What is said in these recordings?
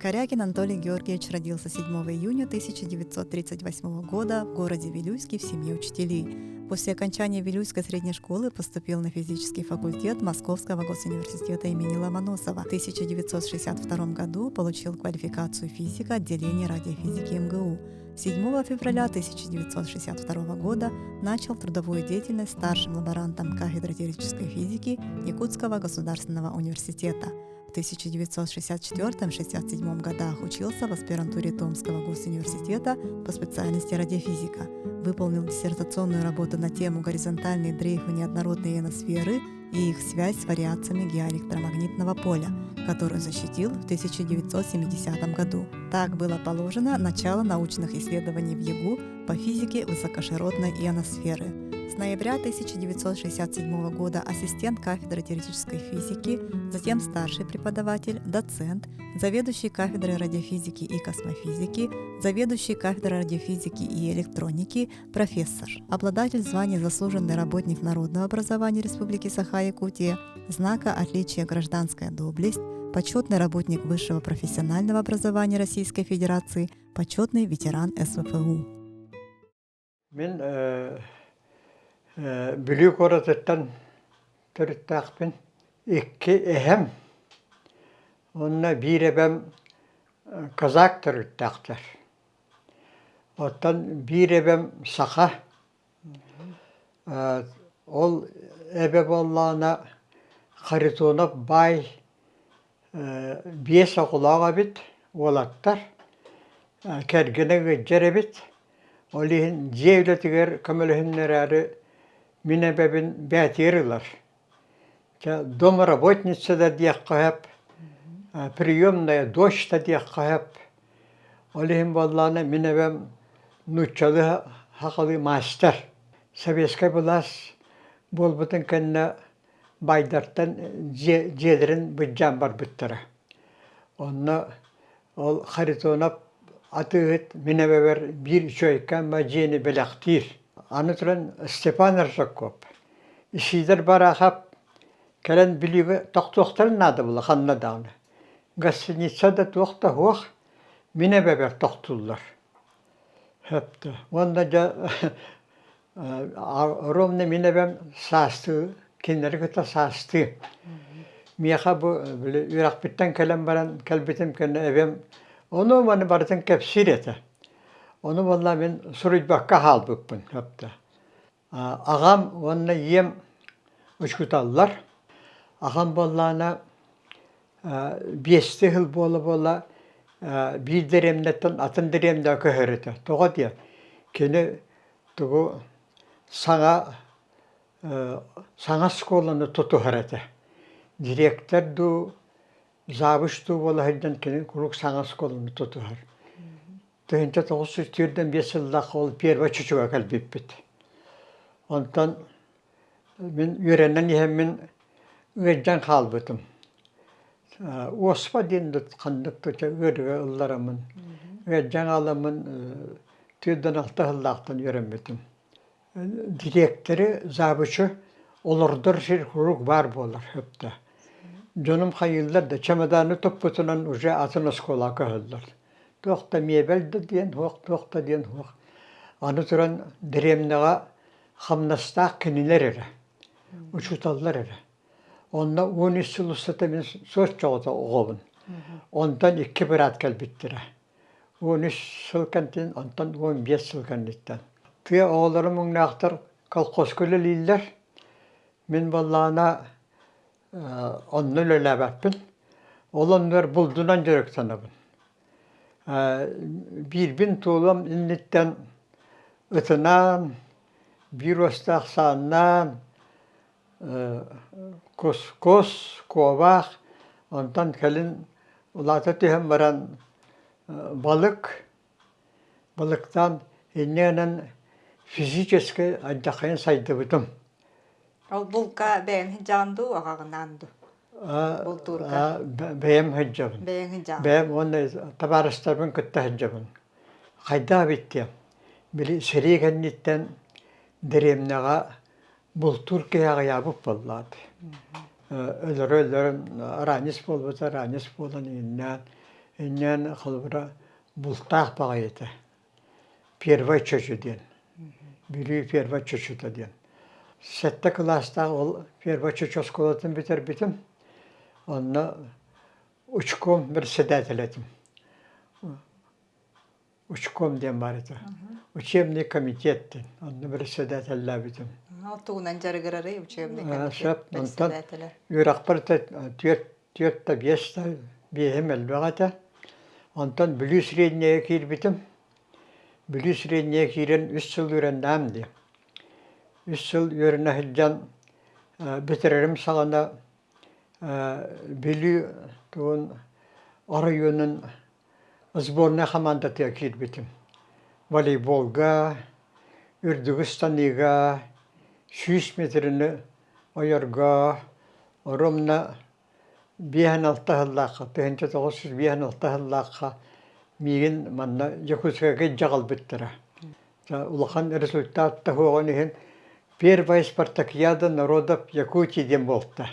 Корякин Анатолий Георгиевич родился 7 июня 1938 года в городе Вилюйске в семье учителей. После окончания Вилюйской средней школы поступил на физический факультет Московского госуниверситета имени Ломоносова. В 1962 году получил квалификацию физика отделения радиофизики МГУ. 7 февраля 1962 года начал трудовую деятельность старшим лаборантом кафедры теоретической физики Якутского государственного университета. В 1964-67 годах учился в аспирантуре Томского госуниверситета по специальности радиофизика. Выполнил диссертационную работу на тему горизонтальной дрейфы неоднородной ионосферы и их связь с вариациями геоэлектромагнитного поля, которую защитил в 1970 году. Так было положено начало научных исследований в ЕГУ по физике высокоширотной ионосферы. С ноября 1967 года ассистент кафедры теоретической физики, затем старший преподаватель, доцент, заведующий кафедрой радиофизики и космофизики, заведующий кафедрой радиофизики и электроники, профессор, обладатель звания «Заслуженный работник народного образования Республики Саха-Якутия», знака отличия «Гражданская доблесть», почетный работник высшего профессионального образования Российской Федерации, почетный ветеран СВФУ. Büyük orattan törüttaqpin ikki ehem onna bir ebem kazak törüttaqtar. Ottan bir ebem saha ol ebe bollana haritona bay biye okulağa bit olattar. Kergene gecere bit. Olihin cevletiger kamelhinnerari Минебебин бәтерлер. Домработница да дияккаяп, приемная дочь да дияккаяп. Олихим балланы минебем нуччалы хақалы мастер. Советская булас болбутын кенне байдартан жедерин бүджан бар бүттірі. Онны ол харитонап атығыт минебебер bir чойкан ба жені біліқтір. Anıtıran Stepan Erzakop. İşidir barakap, kelen biliyor, tohtuğların adı bula, kanla dağını. Gasinitsa da tohta hoğ, mine beber tohtullar. Hep de. Onda da Romne mine bem sastı, kinleri kıta sastı. Miyaha bu, Irak bitten kelen baran, kelbitim kene evim, onu bana baratın kepsirete. Onu vallahi ben Surucbakka hal bıkkın hepte. Ağam onunla yem uçkutallar. Ağam vallahına biyesti hıl bola bir deremnetten atın deremde köhörete. Toğa diye. Kene tuğu sana skolunu tutu hörete. Direktör du zabış du bola hıddan kene kuruk sana skolunu tutu hör. Tühünce toğusu türden bir sıldak ol, bir ve çocuk kalbip bit. Ondan ben yörenden yemin öğrencan kalbıdım. Ospa dindik kandıktıca öğrüge ıllarımın. Öğrencan alamın türden altı hıllaktan yöremedim. Direktörü, zabıcı olurdur bir huruk var bolar hep de. Canım hayırlar da çamadanı topputunan uca atın oskola kahıllar. Toqta mebel diyen hoq, toqta diyen hoq. Anıtıran diremnağa xamnastaq kiniler ere. Uçutallar ere. Onda 13 yıl ustata ben söz çoğuta oğubun. Ondan 2 birat kalbittire. 13 yıl kantin, ondan 15 yıl kanitten. Tüye oğlarımın nağıtır kalkoskulu liller. Min vallahına onu lölebepin. Olanlar buldunan jörek sanabın. Bir bin tuğlam innitten ıtınan, bir ostaq sağından, kos, kovaq, ondan kalın ulata tühem varan balıktan innenen fizikeske ancakayın saydı bıdım. Ol bulka ben hicandu ağağınandu. Beyem hıccabın. Beyem onu tabarıstabın kıtta hıccabın. Kayda bitti. Bili seri gennitten deremnağa bul Türkiye'ye yapıp valladı. Ölürüm aranis bolbata aranis bolan innen Enyen kılbıra bultaq bağıydı. Первый çöçü diyen. Biri первый çöçü de diyen. Sette klasta ol первый çöçü oskolatın biter bitim. Onunla uçkom bir sedeteledim. Uçkom diyen barıdı. Uçemli komitetti. Onunla bir sedetelle bitim. Tuğunan jarıgırarı uçuyumda Şap, ondan yürekbarda tiyot da biyesta biyem elbağata. Ondan bülüs reyniye gir bitim. Bülüs reyniye giren 3 yıl öğrendim diye. 3 yıl öğrenehilcan bitiririm sağına bülü tuğun arayonun sborna komandatiya gir bitim. Voleybolga, Ürdügistan'ıga, 100 metrini oyarga, oromna 5-6 yıllıqa, 1906 yıllıqa migin manna Yakutska'ya jagal bittira. Улахан результат тахуғанихин первая спартакиада народов Якутии дем болта.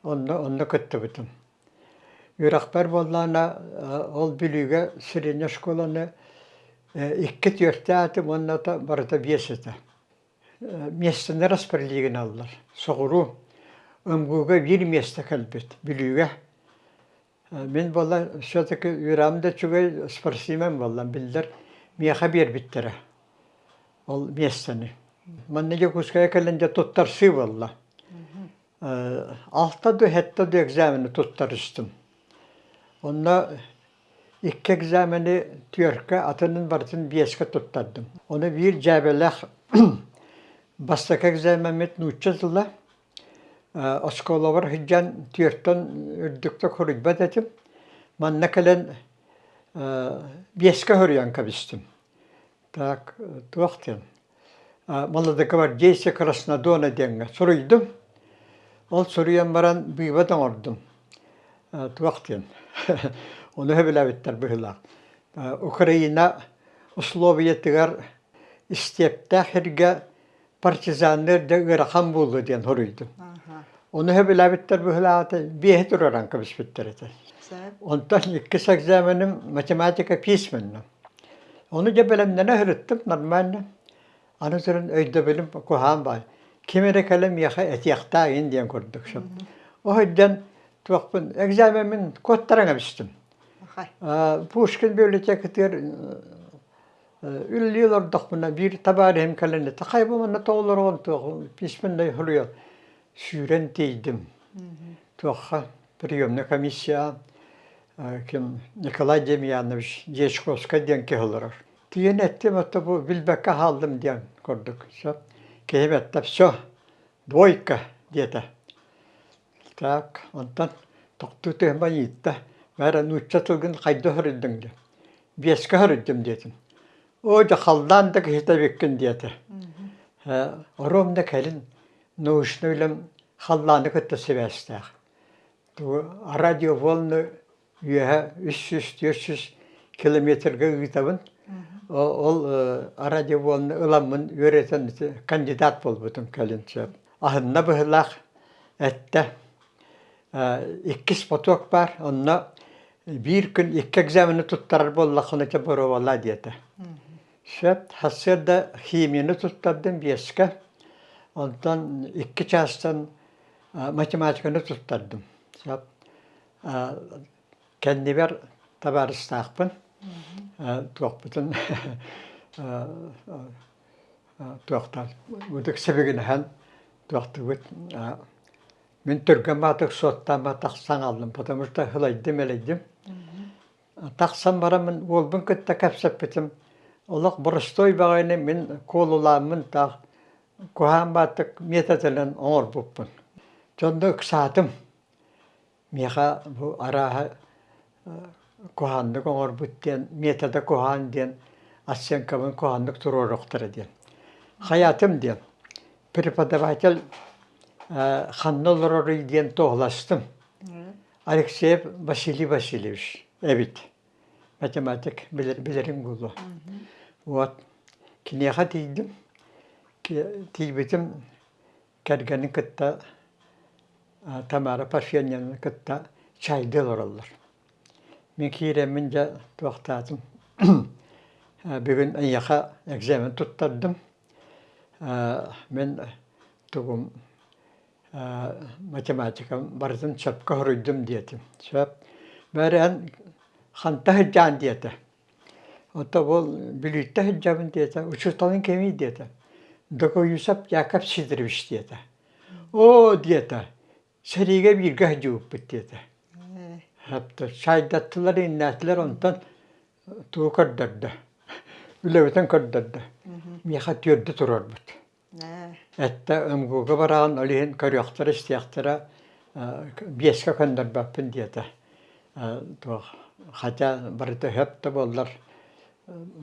Онны көтті бітім. Үрақпар боллана ол білуге средня школаны 2-4 атым онната барыта бесеті. Местені распределеген алылар. Соғыру өмгуге bir месті кәлбет білуге. Мен болла все-таки үрамда чугай спортсмен боллам білдер. Мияха бер биттері. Ол местені. Манны Якутская кәлінде туттарсы болла. 6-7 экзамені туттарыстым. Онна 2 экзамені түйерке атының бартын 5-ке туттардым. Оны bir жәбеләқ бастық экзаменет нуччатылла. Оскола бар хиджан түйерттен үрдікті көрікбет етім. Манна кәлен 5-ке хүриян кәбістім. Так, туақтен. Молодыка бар дейсе Краснодона денге. Сұрыйдым. Ол сұрыян баран бұйбадан ордым. Туақтен. Оны хөбіләбеттер бұғылақ. Украина условиятығар істепті хірге партизанлар да ырақан болды ден сұрыйдым. Оны хөбіләбеттер бұғылақты бейі тұраран кәбіспеттер еті. Онтан 2 экзаменім математика письменна. Onu da bilimlerine hırıttım normalde. Anıtırın öyde bilim kuhan var. Kimere kalem yaka etiyaktayin diyen kurduk. O yüzden tuğakpın egzamimin kodlarına bistim. Pushkin bibliotektir ülli olduk buna bir tabarihim kalende. Takaybımına toğlar oldu. Bismillah huluyor. Sürentiydim. Tuğakha priyomna komisya. Kim Nikolay Demyanovich Yechkovska diyen kihılır. Diyen ettim hatta bu bilbeka aldım diyen kurduk. Kehimet de все, двойка где-то. Так, ondan toktu tehman yitti. Mera nuçatılgın kayda hırıldın diye. 5'ke hırıldım dedim. O da hallandık işte bekkin dedi. Oromda kelin nuşnuyla hallandık etti sevestek. Radyo volnu üye 300-400 kilometrege gitabın. Ol radyo volnu ılamın öğreten kandidat bol bütün kelin. Ahınna bıhılak ette. 2 spotok var. Onunla bir gün 2 egzamini tuttarar bollak onu da boru valla diyete. Hasırda kimyini tuttardım 5'ke. Ondan 2 çastan matematikini tuttardım. Kendi bir tabarıstakpın. Tuğbutun tuğtar. Uduk sebegini hen tuğtubut. Мен түргематық соттама тақсан алдым, потому что хылайдым әлейдім. Тақсан барамын, олбын күтті кәпсіп бітім. Олық бұрыстой бағайны мен қолыламын тақ көған батық метатылын оңыр бұппын. Сонда үксатым. Меға бұл араға көғандық оңыр бұттен, метада көған ден, асенкамын көғандық тұрор оқтыры ден. Хаятым ден. Преподаватель Ханнолар орыйден тоғластым. Алексеев Василий Васильевич. Evet. Matematik bilirim bunu. Вот. Кинеха дейдім. Дейбетім кәргенің кітті Тамара Пашенянның кітті чайдыл оралар. Мен киреминже туактатым. Бүгүн аяка экзамен туттардым. Мен тугум математика бардым чапка хоройдум диетим. Чап бәрән ханта хыджан диете. Ота бол билитте хыджабын диете. Учурталын кеми диете. Доко Юсап Яков Сидорович диете. О диете. Сериге бирге хыджуп бит диете. Hatta şahidattılar, innettiler ondan tuğ kaddardı. Üleveten kaddardı. Mihat yördü turar bud. Hatta ömgüge barağın alihin karyaktara istiyaktara biyeske kandar bappın diyete. Hatta barıda hep de bollar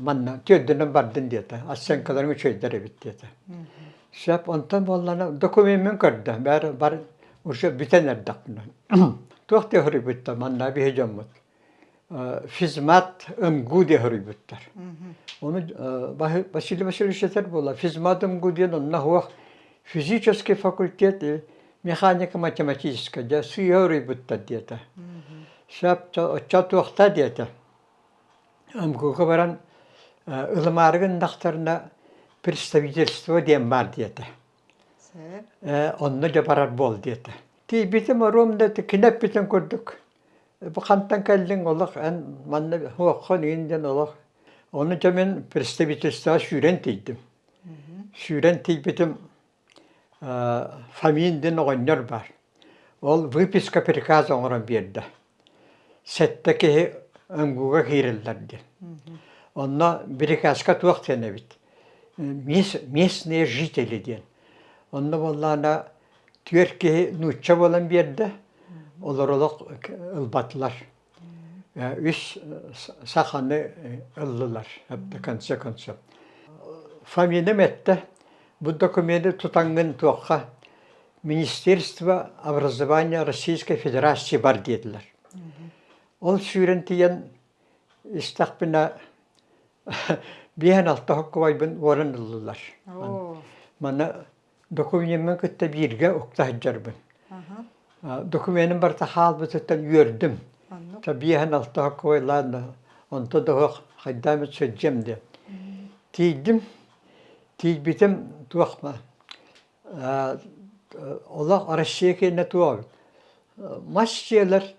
manna tüyördüğünden bardın diyete. Aslen kadarını çöydere bit diyete. Şap ondan bollarına dokumenmin kardı. Bar urşa bitener dakından. Tuğ de hırıbıtta manna bir hecamut. Fizmat ömgü de hırıbıttar. Onu başlı işleter bola. Fizmat ömgü diyen onunla huak fizический факультет, механика математическая, suya hırıbıtta diyete. Şap çatuğta diyete. Ömgüge varan ılmargın daktarına представительство diyen var diyete. Onunla jabarar bol diyete. Ti bitim aromda kinep bitim kurduk. Bu kantan kaldın olak en manna huakhan inden olak. Onu jamin представительство şürentiydim. Şürentiy фамилинден оғыннар бар. Ол выписка приказа оңырын берді. Сәттікі өңгіге кейрілдерді. Онна приказка туақ тені бит. Местные жители ден. Онна боллана түркі нұтча болын берді. Олар олық ылбатылар. Үш сақаны ыллылар. Конце. Фамилиям әтті. Bu dokumenti tutangın tuğqa Министерство образования Российской Федерации бар dediler. Ol şürentiyen istaqbina bihen altta hokkuvaybın varın ıllılar. Mana dokumentin kıtta birge okta hıccarbın. Dokumentin barta hal bütütten yördüm. Bihen altta hokkuvaylarla onta da hok haydamet söyleyeceğim de. Tiybitim tuğma. Allah Rusya'ya kendine tuğab. Maşçiyeler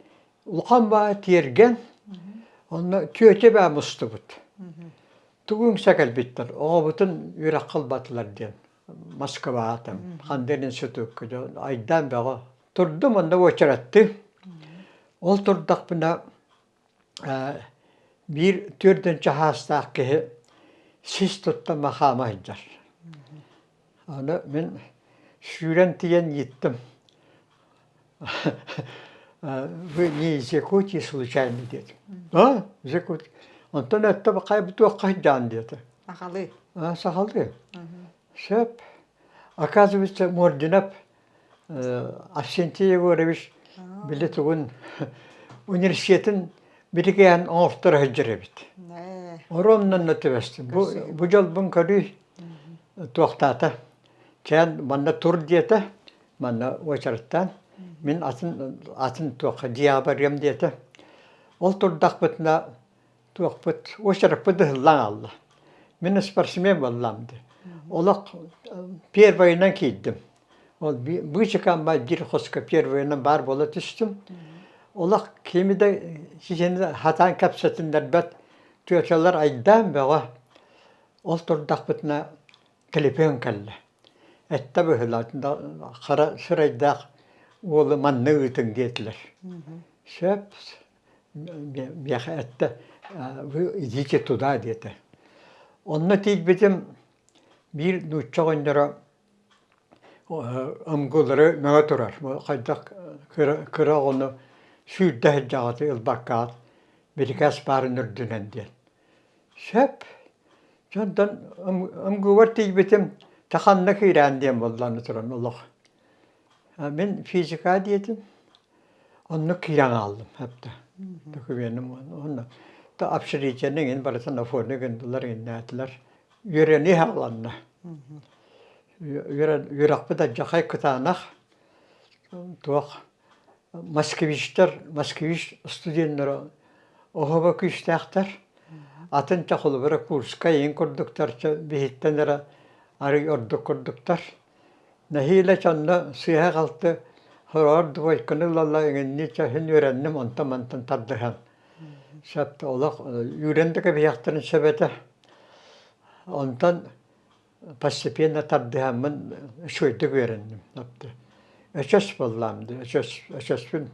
ulkan bağı tiyergen, onunla köte bağı mustubut. Tuğun sakal bitler. O bütün yürek kılbatılar diyen. Moskova atam. Handerin sütü kıca. Aydan bağı. Turdum onda uçarattı. Ol turdak buna bir türdünce hasta ki siz tuttu makama hiccar. Onu ben şürentiyen gittim. Вы не из Якутии случайно дети? Из Якутии. Ondan öte bakay bu tuğqa can dedi. Sakalı. Şep. Оказывается, Мординап Авсентиye görevmiş biletuğun üniversitetin biriken ortara hıcre bit. Oromdan ötebestim. Bu yıl bun kadar tuğtata. Sen bana tur diyete, bana uçarttan. Min atın tuğqa diyabarım diyete. Ol turdak bitna tuğbit uçarıp bıdıhlan Allah. Min isparsime vallamdı. Olak pervayından gittim. Bu çıkan bir hoska pervayından bar bola düştüm. Olak kimi de şimdi hatan kapsatınlar bet tüyçalar aydan bana. Ol turdak bitna telefon kalle. Ette böylelatında kara sırayda oğlu manne ütün dediler. Şöp bir ette iyice tuda dedi. Onunla değil bizim bir nüççe onlara ömgüleri mene turar. Kaydak kıra onu sürdü hıcağıtı ılbakkat bir kez barınır dünen diye. Şöp ondan ömgü var değil bizim takanlık İran diyem vallahi turan Allah. Ben fizika diyedim. Onu kiran aldım hep de. Dokumentim onu. Da apşireceğinin barasına forne gönderdiler innettiler. Yöreni halanna. Yörak da cakay kıtanak. Tuğ Moskviç stüdyenleri Оһоба күстәхтәр. Атын чахылы бара курска ең курдуктар бихиттенера ары ордук курдуктар. Нахиле чанна сыйха қалты хорор дуайканы лалла еңенни чахын өрәннем онтан тардыхан. Шапты олақ үрендігі бияқтырын сөбеті. Онтан постепенно тардыханмын шөйдік өрәннем. Өчөс болламды, өчөспін.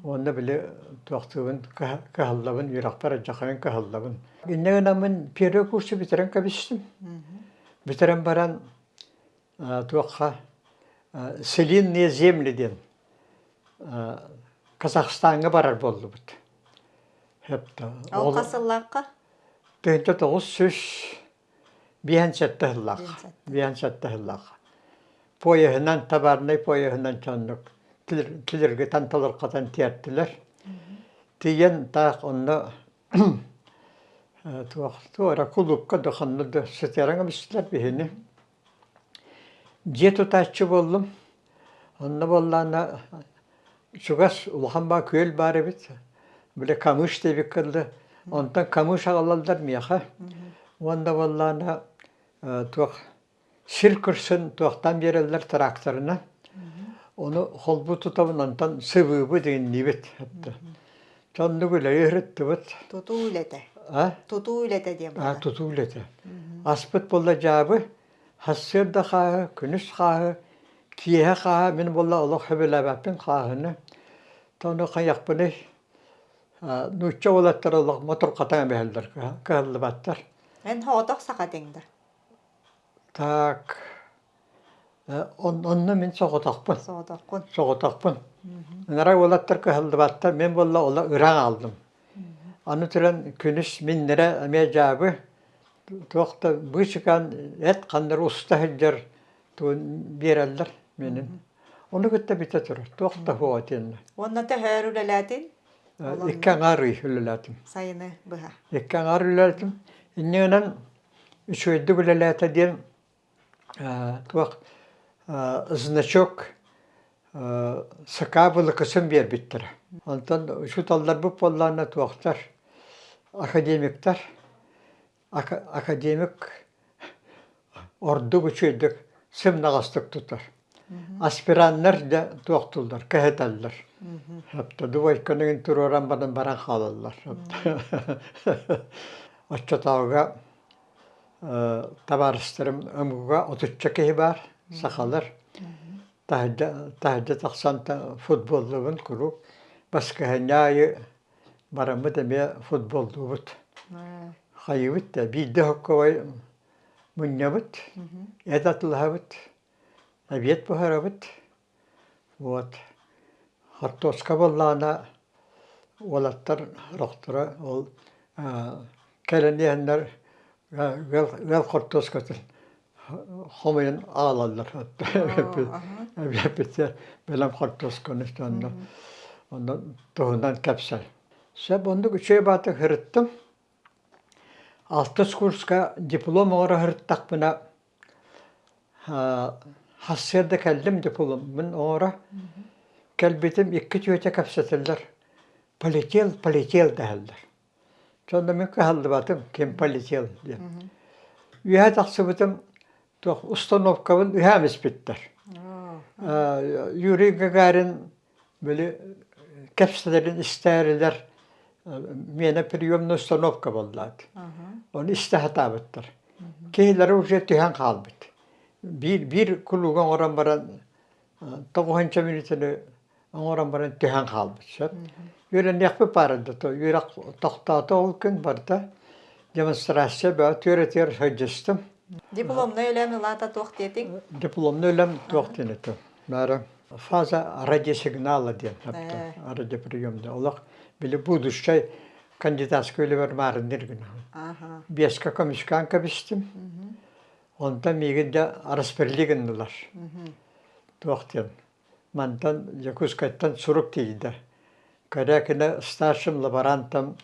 Оны біле туақтығын кахаллабын, үрақтар жақайын кахаллабын. Иннеген амын пере курсы бітерен кәбістім. Бітерен баран туаққа Селинные земледен Казахстанға барар болды бұд. Ол қасыллаққа? Түйінті 900 бейінсетті хыллаққа. Пойығынан табарнай, пойығынан чанлық. Тілерге танталар қатын тияттылар. Тиген тақ онны туара кулукка дұқанлыды сетеріңі бістілер бейіні. Жет ұтачы болдым. Онны болланы шугас улханба көл бары бит. Біле камыш дебек кылды. Онтан камыш ағалалдар мияқа. Онда болланы туақ сир күрсін туақтан берелер тракторына. Оны холбу тұтабын онтан сывыбы деген небет. Чонды күлі үйретті бұд. Тұту үлеті. Тұту үлеті дем бада. Тұту үлеті. Аспыт болда жабы. Хассырда қағы, күніс қағы, кие қағы, мен болла олық хөбеләбәппен қағыны. Тоны қаяқпыны нұтча олаттар олық мотор қатаң бәлдір, қағылы баттар. Мен хоғытық сақа деңдір. Так, онны мен соғытақпын. Соғытақпын. Нара олаттар қағылы баттар, мен болла ола ұраң алдым. Аны түрен күніс мен нәре әме жабы, Тоқта бұшықан әт қандар ұста хәлдер берәлдер менің. Оны күтті біте тұрыр. Тоқта хуатенні. Онна тәхәр үлеләтін? Иккен ары үлеләтім. Сайыны бұға? Иккен ары үлеләтім. Иннегінен үшөйді үлеләті ден тоқ значок сақабылы қысын бер біттір. Онтан үшіталдар бұп болланы тоқтар, академиктар. Академик орду күчөйдік сым нағастық тұтар. Аспираннар да тоқтылдар, кәхеталдар. Дубайканығын тұроран баран қалалар. Отчатауға табарыстырым өмгіға 30 кей бар, сақалар. Тахыда тақсанта футболдығын күру. Басқаһыняйы барамы деме футболды бұд. Хайыбыт да бейді хоккавай мұннабыт, әдатылғабыт, әбет бұхарабыт. Вот. Хаттоска боллана олаттар роқтыра, ол кәлінеғінлер ғал қорттоскатын хомайын ағалалар. Әбетте бәлем қорттосканы онда тұғынан кәпсәл. Сөп онды күчей баты ғырыттым. Алтыс курска диплом оғыра ғырыттақпына хассерді кәлдім диплом. Мен оғыра кәлбетім 2 түйете кәпсәтілдер. Полетел дәлдер. Сонда мен кәлді батым, кем полетел дейм. Үйә тақсы бітім, установкавын үйәміз біттір. Юрий Гагарин кәпсәлерін істәрілер. Мені приемный установка боллады. Оны істі хатабыттыр. Кейлері уже түйен қалбыд. Bir kulluğun oran baran 9 minutunu oran baran tühen kalmış. Yören yakıp barındı. Yürek tohtatı olgun barda. Demonstrasya böyle töretler hıcıstım. Diplomnu ölemi lata toht edik? Diplomnu ölem toht edik. Nara fazla radyo signalı diyen. Radyo priyomda. Allah bile bu düşçay kandidatska öyle vermarın dergin. Beska komiskan kabistim. Ondan miginde arasperligindiler. Tohtyan. Mandan Yakutskay'tan suruk değildi. Karakina starшим лаборантом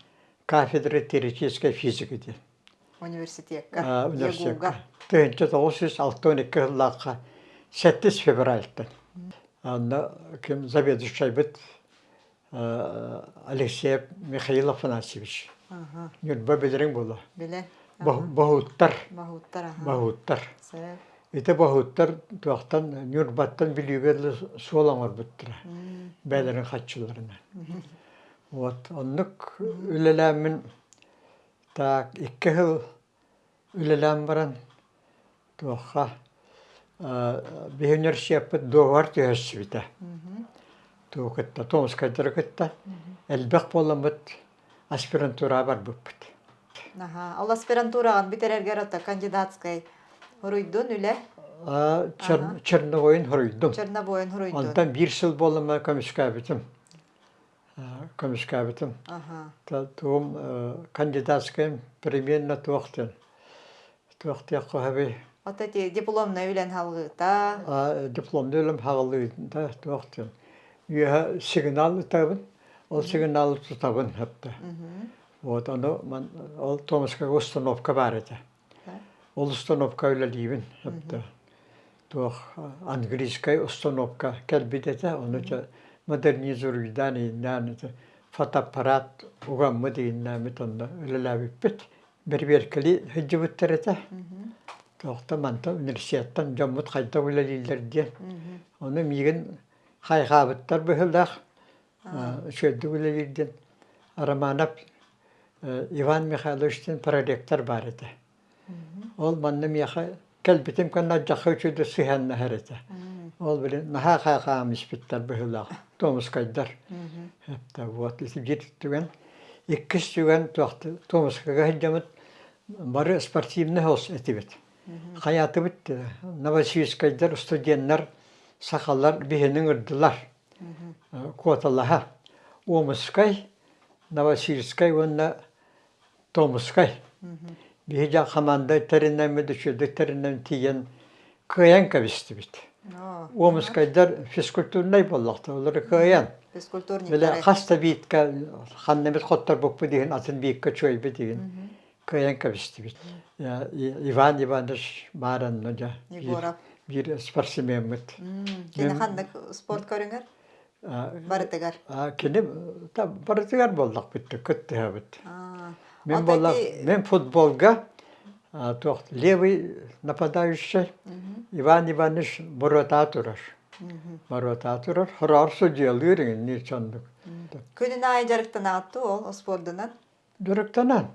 кафедры теоретической физики diye. Üniversiteye. Üniversiteye. 1962 yıllığa 8 fevral'dan. Onda kim zavедующий bit Алексей Михайлов Афанасьевич. Ага. Нюрба билерең була. Биле. Бахуттар. Махуттар. Ага. Бахуттар. Сәп. Ите бахуттар туақтан Нюрбаттан билюгерлі суолаңар бүттіра. Бәлерін хатчыларына. Вот, оннук үлеләмін так 2 жыл үлеләм баран туаққа бейінершеппіт доғар түйесі біті. Туақытта, Томскайдары кытта, әлбәқ боламыт аспирантура бар бүппіт. Ага. Ал аспирантураған битерергер ота кандидатскай хуруйдун үле. Черновойын хуруйдум. Чернобойын хуруйдун. Онтан 1 жыл болама комискабитім. Ага. Туым кандидатскайым примерно туақтен. Туақтия қоғаби. Ота те дипломна үлен халғыта. Дипломды өлім хағылыйында туақтен. Үйе сигнал табын, ол сигнал тұтабын хапта. Вот, ол Томскай установка бар еді. Ол установка өлелейбін хапта. Туақ английскай установка кәлбет еді, оны модернизируйдан дейіннән, фотоаппарат уғамы дейіннәмі тонда өлеләбіппет. Бір-беркілі хүджі бүттер еді. Туақта манта университеттан жаммыт қайта өлелейлерден. Оны меген хайғабыттар бұхылдақ, шөлді өлелерден. Араманап Иван Михайловичтен проректор бар еді. Ол манны меха кәлбетім кәнна жақы өчөді сыханна әреді. Ол білін наха хайғамыз біттер бұхылдақ. Томскайдар. Вот, если жетіктіген, 2 түген туақты Томскайға хыджамыт бары спортивный хос әтібет. Қаяты бітті. Новосибирскайдар студенттер, сақалар бігінің үрділар. Коталаға. Омыскай, Новосибирскай, онна Томскай. Бігі жа қамандай тәріннәмі дүшеді, тәріннәмі тиген көйен кәбісті біт. Омыскайдар физкультурнай боллақты, олары көйен. Білі қаста бейтка, қаннамет қоттар бұқпы деген, атын бейікка чойбы деген, көйен кәбісті біт. Иван Иванович баран, бір спортсмен мұт. Кені қандық спорт көріңер? Барытығар? Кені барытығар болдақ бітті, күтті әбіт. Мен футболға, левый нападающий Иван Иванович Боротатурар. Боротатурар, хорар судьялыр не чандык. Күнін ай жарықтан ағытты ол спордынан? Жарықтанан.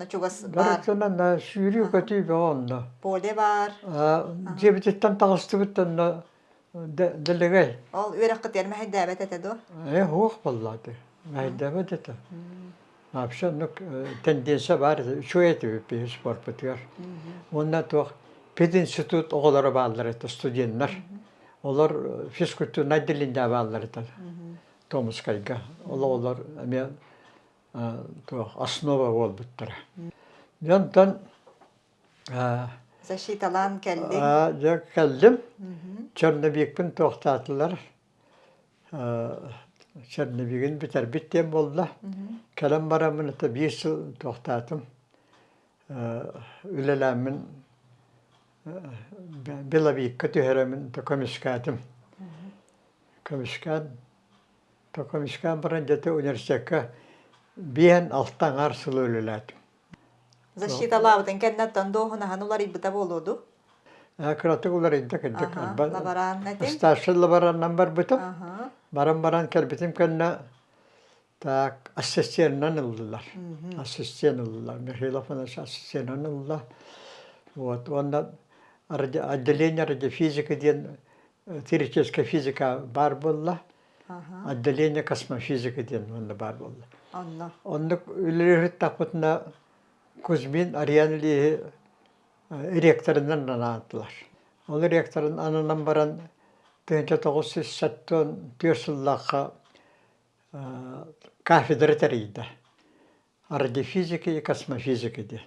Чугас бар? Жарықтанан, сүйрі көтей бе онда. Поле бар? Жебітеттен тағысты біттен ділігай. Ол өрек қытер мәйдәбет әтеді о? Хоқ болады, мәйдәбет әті. Вообще, тенденция бар, что это спорт бітігер. Онда тоқ пединститут оғылары бағалар әті, студенттер. Олар физкультурный отделінде бағалар әті. Томскайға. Олар основа бол біттірі. Jontan защиталан келдin. Ja geldim. Çernobik'in toxtatılar. Çernobik'in biter bittem oldu. Kalam baramını da bir yıl toxtatım. Ülelemin Belavik tüheremin de komiskadım. Komiskan barınca da üniversiteye bir alttan arsılı üleledim. Защиталабытын кеннеттен доғына ханулар ибіта болуду. Кратығылар енді кәдік. Лабаран әтен? Старшы лабараннан бар бұтым. Баран кәлбетім кәнна ассистенттен ылдылар. Ассистент ылдылар. Михайлов ассистенттен ылдылар. Вот, онда отделение радиофизика ден, теоретическая физика бар болла. Отделение космофизика ден онда бар болла. Онда үлірі тақпытына Kuzmin Ariyanlı rektorundan anlattılar. O rektorun anından baran 1984 yıllığa kafedratörüydü. Radyofizika ve kosmofizika diye.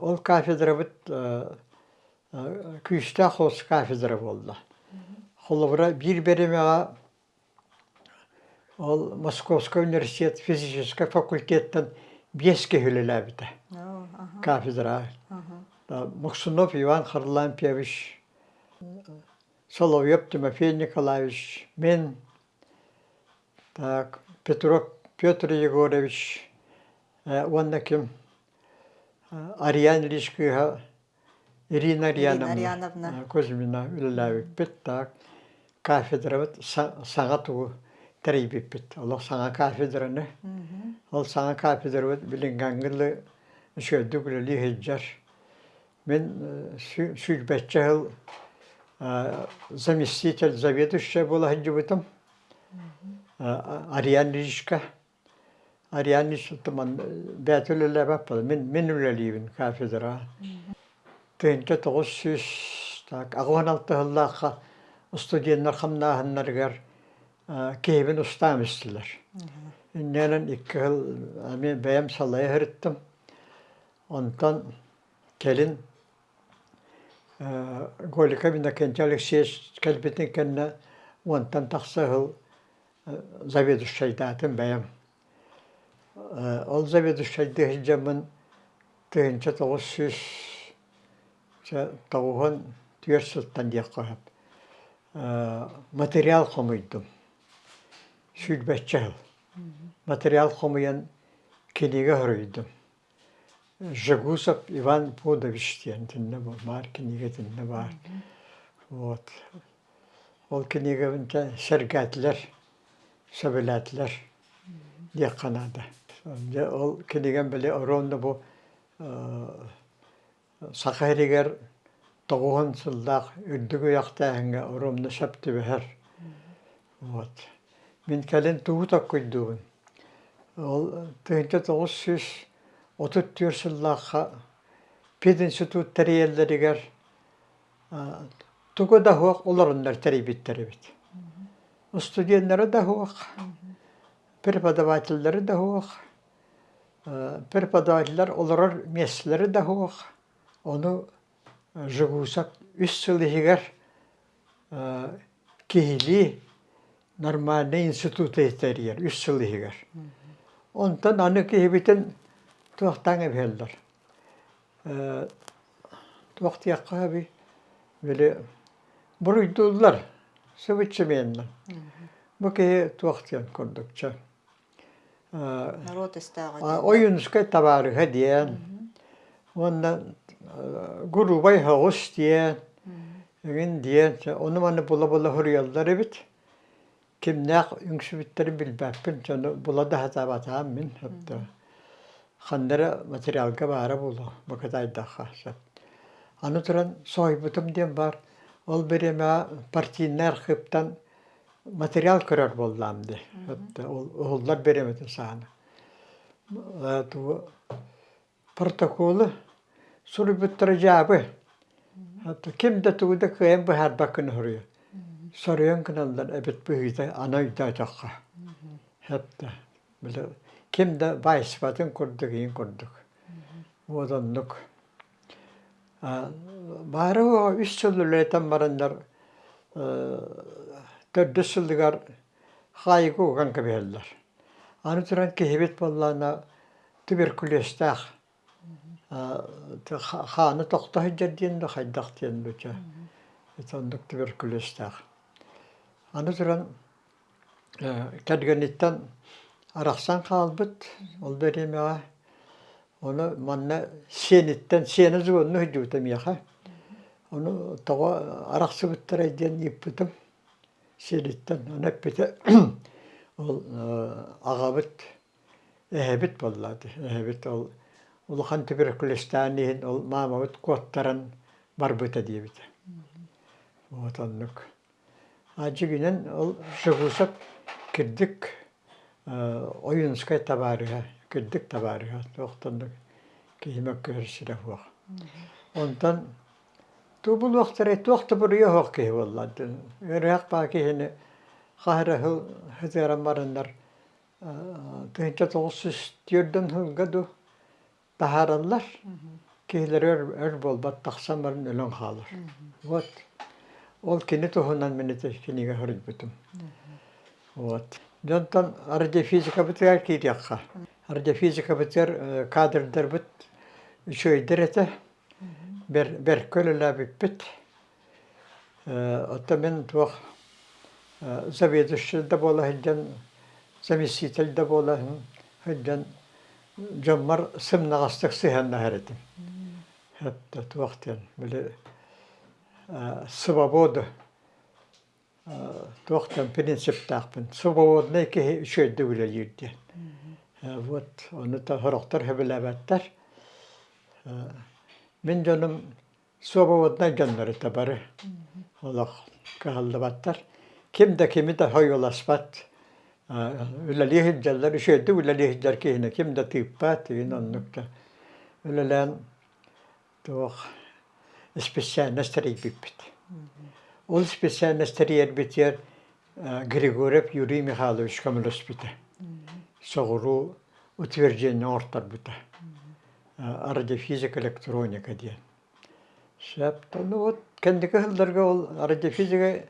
O kafedra bit küçükte hoş kafedra oldu. Holavra bir bölümü ol Moskovski Üniversitet Fizika Fakültetten Беске hülelebide. Kafedra. Muksunov Ivan Харлампьевич, Соловьев Тимофей Николаевич, мен Так, Петр Егорович, он кем? Ариан Лишкига, Ирина Ариановна Кузьмина Үлләвик бит, так. Кафедра бит саңа тугу тәрбиеп бит. Аллах саңа кафедраны. Ол саңа кафедра бит билингәнгеле шөдүгле лихиҗар. Мен сүрбәтче ел заместитель заведующий була һәҗибетем. Ариан Лишка. Ариан Лишутман бәтүлләр баппа. Мен үләлибин кафедра. Тенче тогыз так агваналты хыллаха студентлар хамнаһыннаргар кебин устамыстылар. Иннәнен 2 ел мен бәям салай хырттым. Онтан келин голика бинда кенчалык сеш калбетен кенне онтан тахсыл заведующий датым бәям. Ол заведующий дәҗәмен тенче тогыз тауған түйерсілттен дек қойып. Материал қомыйдым. Сүлбәтчі ел. Материал қомыян кенеге хүрейдім. Жигусов Иван Пудович тенді бар, кенеге тенді бар. Ол кенеге сәргәтлер, сөбіләтлер дек қанады. Ол кенеген біле оронды бұл Сахаригер тоғын сылдақ үрдігі яқтағынға ұрымды шапты бәр. Мен кәлін туғытақ көйдуғын. Ол 1934 сылдаққа пединститут тәрейелдерігер тұғы да хуақ оларындар тәрейбеттері бет. Студенттері да хуақ, преподавательдері да хуақ, преподавательдер оларар меслері да хуақ. Onu жигусак 3 yıl higer kihili normalde institut eteriyer 3 yıl higer. Ondan anı kihibiten tuğtan evhelder. Tuğt yakka bir böyle buruydular sıvıçımeyenler. Bu ki tuğt yan kondukça. Народ истагы. Oyunska tabarı hediyen. Ondan Gurubay Havuz diye, onu bana bula hürriyalları bit. Kimnek yüksü bitleri bilbepin, bula da hata batağım min. Xandara materyalga bara bula, bu kadar daha. Anı turan sahibitim diyem var, ol berime partiyinler xıptan materyal kurar bollamdı. Oğullar beremedim sana. Protokolü soru bitireceği. Hatta kim de tuğda kıyım bu her bakın hırıyor. Soruyan kanallar evet büyüde anayda takka. Hatta böyle kim de bayisbatın kurduk iyi kurduk. Odanlık. Bari o 3 yıllardan baranlar 4 yıllar hayık oğan kabiyeller. Anıtıran ki hibit vallana tüberkülöstağ. Xanı toxtahı jaddiyen de xaydaq diyen löçe. Etandıq tüberkülöstağ. Anıtıran kadganitten araqsan qalbıt. Ol berime onu manna senitten seniz onu hücütem yaxa. Onu tağa araqsı bittere diyen yippitim. Senitten onu hepite ol ağabıt ehebit bolladı. Ehebit ol Улахан туберкулезтаниин ол маамабыт куоттаран барбыта диебит. Вот оннук. Ажигинен ол жигусап кирдик ойунскай табарыга, кирдик табарыга тоқтондук киймек көрсүрө хуак. Онтан тубул вақтары тоқты бурыя хуак кей боллады. Өрөк бакиһини хахыры хызыран барындар. Төнчө 904 hılgaду taharallar, keyler bolbat taksamların ölün kalır. Вот. Ol kini tohundan menete kiniga hırıbıtım. Вот. Jontan radiofizika biter ki yakha. Radiofizika biter kadr derbit şöyle derete berkölüle bit. Otamen tuh zaviyedüşde bola hicen заместитель да бола хыджан жоммар сымнагастык сыханна харетим. Хәтта туактан биле свобода туактан принцип тахпын. Свободный ки шөйдө үле йирде. Вот оны та хорохтар хәбеләбәттәр. Мен жаным свободный жаннары табары. Аллах каллабаттар. Кимдә кимдә хойоласпат. Үләлеһ җәлләр шөйдө үләлеһ җәр киһне кимдә тыппат инанныкта. Үләлән туах специальностей биппит. Ол специальностей битер Григорьев Юрий Михайлович Камилович. Соғыру утверждение ортар бұта. Радиофизика, электроника дейін. Ну вот, кәндігі ғылдарға ол радиофизика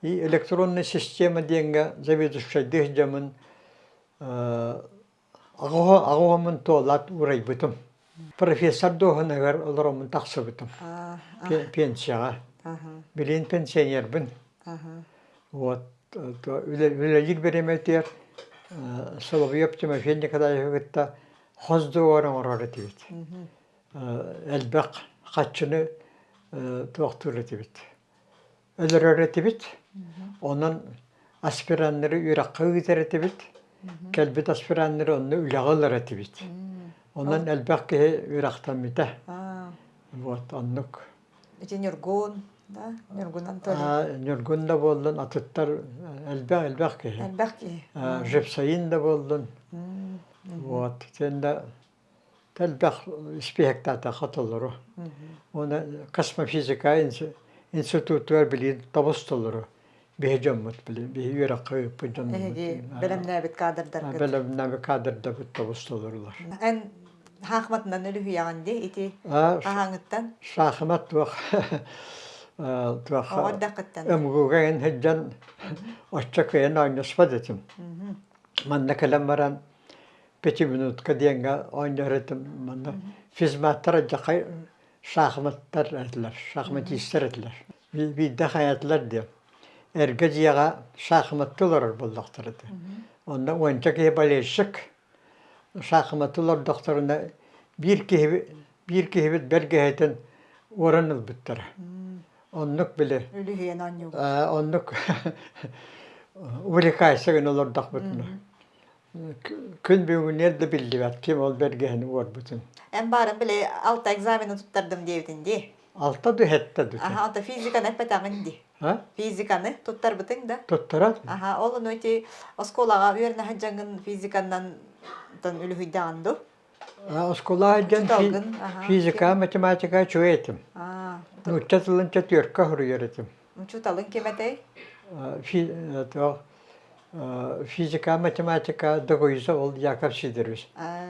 и электронная система дейінгі заведушай дых жамын ағуамын толат урай бұтым. Профессор доғынығар оларамын тақсы бұтым. Пенсияға. Білейін пенсионер бұн. Вот, үләлер береметер. Соловьев Тимофей Николаевич хозды орын орары тибет. Әлбәк қатшыны туақтыры тибет. Өлірері тибет. Оның аспираннары үйраққа өйтері тибет. Кәлбет аспираннары оны үләғылары тибет. Оның әлбәк кеге үйрақтан мете. Вот, оннық. Нюргун, да? Нюргунан тоже. Нюргун да болдың, атыттар әлбәк кеге. Әлбәк кеге. Жепсайын да болдың. Вот, сенде әлбәк спектата қатылыры. Оны космофизика институттар білейін табыстылыры. Бейі жаммыт білейін, бейі үйраққа өпі жаммыт. Білімнәбіт кадрдар. Білімнәбіт кадрдар бүт табыстылырылар. Ән хақматынан өлі хүйяғанде, еті ағаңыттан? Шақымат туақ. Оғаддақыттан? Өмгуғайын хеджан очча көйін ойнаспад етім. Манна кәлем баран 5 минутка дейінгі ойнар етім. Физматтар жақай шақыматтар әділер, шақыматистер әділер. Бейді қаятылар дейм. Әргі жияға шақыматтылар болдақтыр еді. Онда ойынша кей балешік шақыматтылар доқтарына bir kehibet belgeheten oranıl bitter. Onluk bile. Ölü hüyen anyu. Onluk увлекайся olur dağbıtını. Gün bir nerede bildi vat kim ol belgeheni var bütün. En barın bile altta egzameni tuttardım diyevdin di. Altta da hette de. Aha altta fizikanı hep etağın di. Ha? Fizikanı tuttar bıtın da. Tuttarat. Aha olun öte oskolağa üyerine hacangın fizikandan ölü hüydandı. Oskolağa fizika, matematika çoğetim. Uçatılın çatırka hürriyetim. Uçutalın kimete? Fizika, matematika dağıysa ol Yakov Sidorov.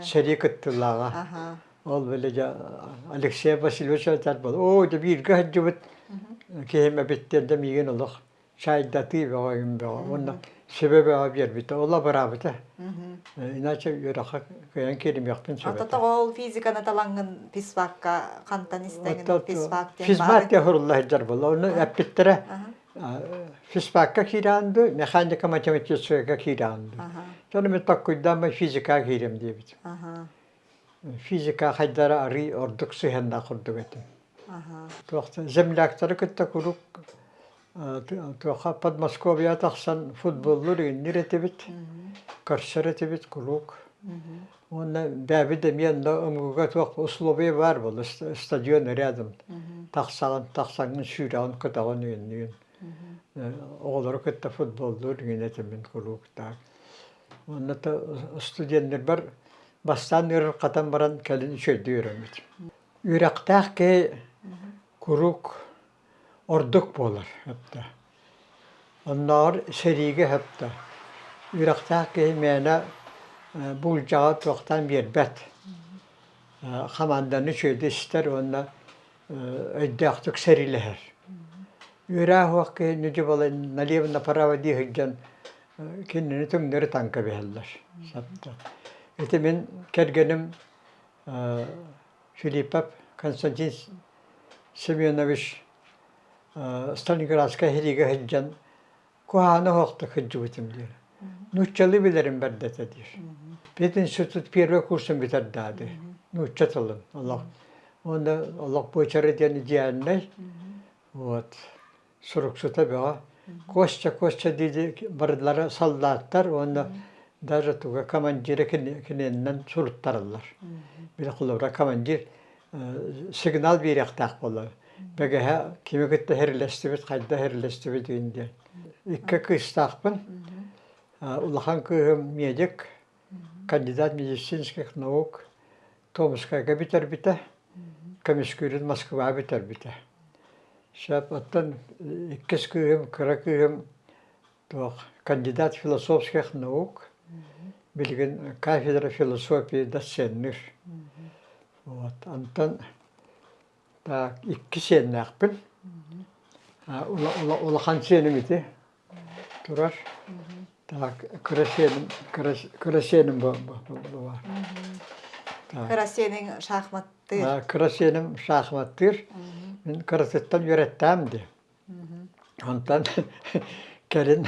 Seri kıttılağa. Ol böylece Alexey Vasilyevich atar bol. O da bir gahcıbıt kehime bittiğinde miyin olur. Şahidati ve oyun be. Onun sebebi haber bitti. Ola beraber. İnaçe yürek kayan kelim yaptın sebebi. Ata ol fizikana talangın pisvakka kantan isteğin pisvak diye. Fizmat ya hurullah eder bol. Onu hep bittire. Fizbakka kirandı, mekanika matematika kirandı. Sonra ben takkuydan fizika kirim diye bitim. Fizika haydara arı orduk sıhhanna kurduk etim. Zemlakları kıtta kuruk. Tuğa Podmoskovya taksan futbolları nireti bit. Karşıreti bit kuruk. Ona babi de miyanda umguga tuğa uslubi var bol. Stadyon rядом. Taksanın şurağın kıtağın yönlüğün. Oğulları kıtta futbolları yönetimin kuruk da. Onda da stüdyenler var. Bastan yürür katan baran kelini şöyle öğrenmedim. Irak'ta ki kuruk orduk bolar hatta. Onlar serigi hatta. Irak'ta ki mena bulacağı tuğtan bir bet. Kamandanı şöyle ister onunla ödektik seriler. Irak vakti nücü balı naliyevna para diye hıccan kendini tümleri tanka beheller. Etimin kergenim Filipov Konstantin Semyonovich Stalingradska heriga hıccan kuhana hoqta hıccı bitim diyor. Nutçalı bilirim ben de diyor. Bir institut первый kursum bitirdi. Nutçatılım. Onda Allah boçarı diyeni diyenler. Вот. Suruksu tabi. Koşça dedi barılara sallatlar. Onda даже tuga kamanjire kininden suruttarırlar. Bir kullara kamanjir signal bir yaktak bolar. Bege kimi gitti herleştibit, kayda herleştibit indi. İki kıstakpın. Улахан кыһым медик, кандидат медицинских наук, Томскайга битер бите, Камискүрин Москва битер бите. Шап оттан иккис кыһым, кыра кыһым кандидат философских наук, билген кафедра философии доценнер. Вот, антан так икки сеннакпын. Улахан сенемити турар. Так, Красенім бар. Красенің шахматтыр. Красенім шахматтыр. Мен красеттен үйреттім. Онтан келін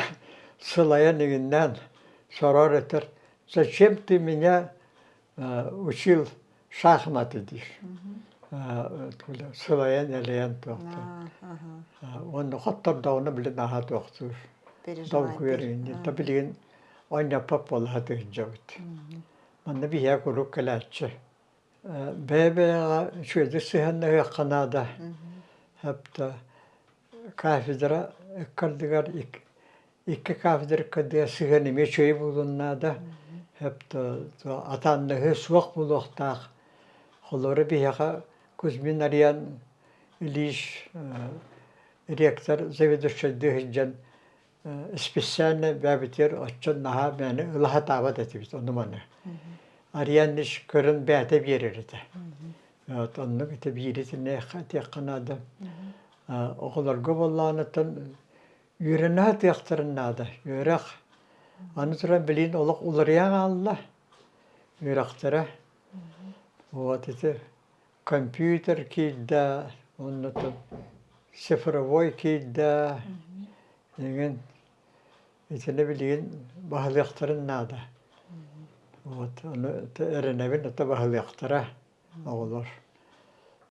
сылая негіннен sorar etер. Зачем ты меня учил шахматы, дейш? Сылаян әлейен тоқты. Оны қаттар дауны білін аға тоқтыр. Дол кuyarın. Tabi ligin oyna pap olaha tıhcavut. Manna bir yer kuruk kalatçı. Bebe şöyle sıhhanna yakkanada. Hep de kafedra kardigar iki kafedra kadıya sıhhanime çöy bulunada. Hep de atanlığı suak buluqtaq. Kolları bir yaka Kuzmin arayan iliş rektör zavедующий dıhcen специально бәбитер отчон наха мәне ылаха табат этибит onu маны. Ариян иш көрін бәте берерді. Вот онны бите биритине хатя канада. Оғларга болланытын үйренат яқтырынады. Үйрек аны туран билин олық уларян алла. Үйректері. Вот это компьютер кийді, оннытын цифровой кийді. Деген İçine bildiğin bahlıqtırın nada. Вот, onu öğrenebilin, o da bahlıqtıra olur.